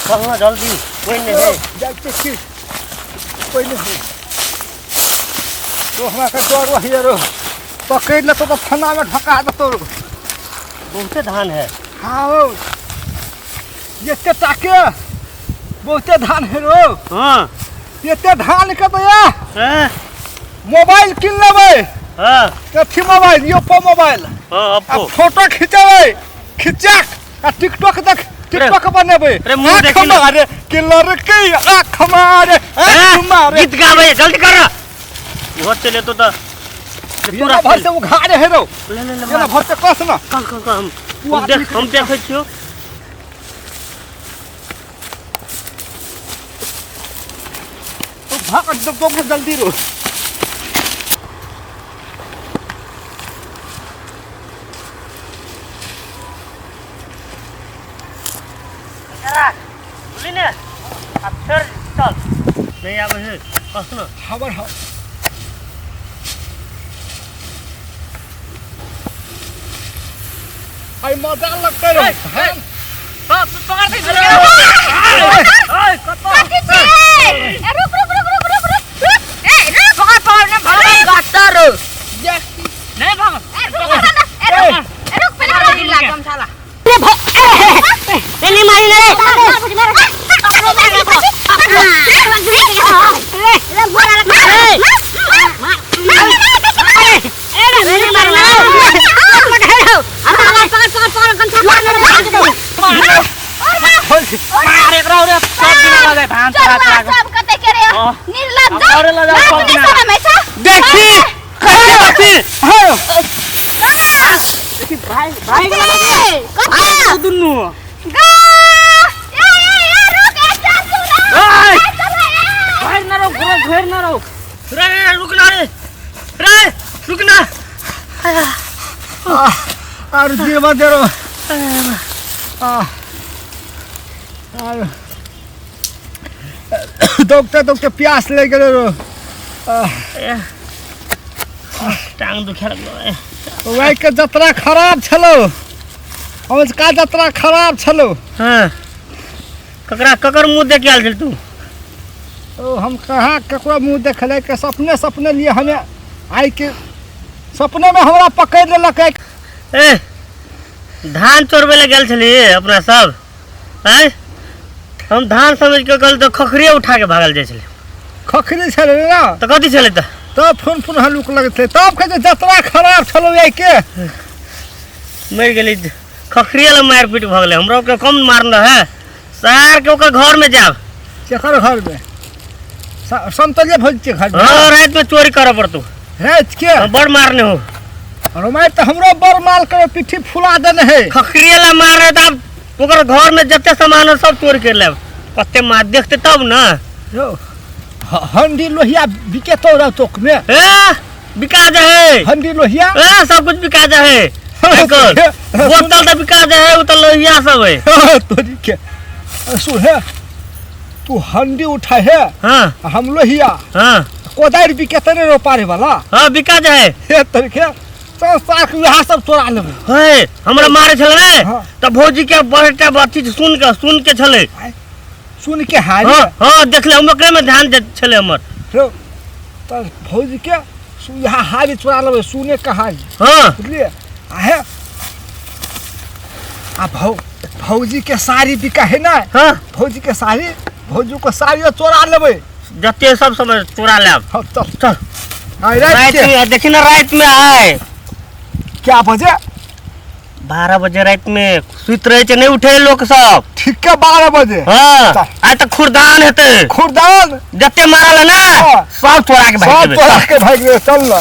चलना जल्दी, कोई नहीं है। जाके की कोई नहीं है। तो हमारा डर वही रो पकड़ ले तो थाना में ढका दे तो बहुते धान है। हाँ हो ये ताके बहुते धान है रो। हाँ ये धान के तो या हैं? मोबाइल किन लेबै। हाँ कथी मोबाइल ओप्पो मोबाइल। हाँ अपो फोटो खिंचेबै खिंचक आ टिकटॉक देख टिकटॉक बनेबै। अरे मुंह देखी ना। अरे कि लड़की आँख मारे आँख मारे गीत गावे जल्दी कर। घर चले तो पूरा भर से उघारे है रो। ले ले ये ना भर से कस ना हम देखे छियो। तो भाग दो जल्दी रो। बोली ने अब फिर चल नहीं आवे है कस ना खबर हो आई मजा लगता रे। हां तू पकड़ दे। ओए कतो रुक ए रुक पकड़ ना भाग गाता रो नहीं भाग रुक पहले ढीला कम थाला पहले मारी रे मारे करो रे सब दिन लगे धान चला सब कते करे निर्लज्ज अरे लगा सब दिन देखी कैसे बाती हां भाई भाई कते दुन्नु गा ए रुक ए चल भाई ना रो घेर ना रो रे रुक ना रे रुक ना और जीवा दे रो डॉक्टर प्यास ले गए रो। टांग दुखा लगलो वही के जतरा खराब छलो हमर का जतरा खराब छलो। हां ककर मुंह देख के आल छल तू। ओ हम कहाँ ककरो मुंह देखले के सपने लिए हमें आई के सपने में हमरा पकड़ लेलक। ए धान चोरबे ले गेल छलिए अपना सब हैं। हम धान समझ के कल तो खखरिया उठा के भागल जाय छले। खखरी छले ना तो कथी छले त तब फोन हलुक लगते तब के जतरा खराब छलो आई के मर गेली खखरिया ले मार पीट भ गेले। हमरा के कम मारल है सार के ओकर घर में जाब केकर घर में संतलिया भोज के घर में। हां रात में चोरी करे पड़तो रात के बड़ मारने हो। और मैं तो हमरो बर माल के पिठी फुला देने है। खखरिया ले मार रहे तब ओकर घर में जते सामान सब चोरी कर लेब कते मार देखते तब ना। जो हंडी लोहिया बिके तो रह तोक में ए बिका जाए हंडी लोहिया ए सब कुछ बिका जाए बोतल तो बिका जाए उ तो लोहिया सब है तोरी के सुहे तू हंडी उठा है। हां हम लोहिया हां कोदार बिके तने रोपारे वाला हां बिका जाए हे तोरी के साख यहाँ सब चोरा लेबे। हे हमरा मारे छले रे हाँ। त भौजी के बड़टा बाती सुन के छले। सुन के हारी हां हां देख ले हम ओकरे में ध्यान दे छले हमर रो त भौजी के यहाँ हारी चोरा लेबे सुने कहानी हां बुझलिए आहे आ भौजी के साड़ी बिका है ना। हां भौजी के साड़ी भौजी को साड़ी चोरा लेबे जते सब समय चोरा लेब। हाँ चल चल रात रात के में देखी ना रात में आए क्या बजे 12 बजे रात में सुत रहे छे नहीं उठे लोग सब। ठीक है 12 बजे। हां आज तक खुरदान हेते खुरदान जते मारल है ना हाँ। सब चोरा के भाग सब जेबे। चोरा के भाग गए चल ना।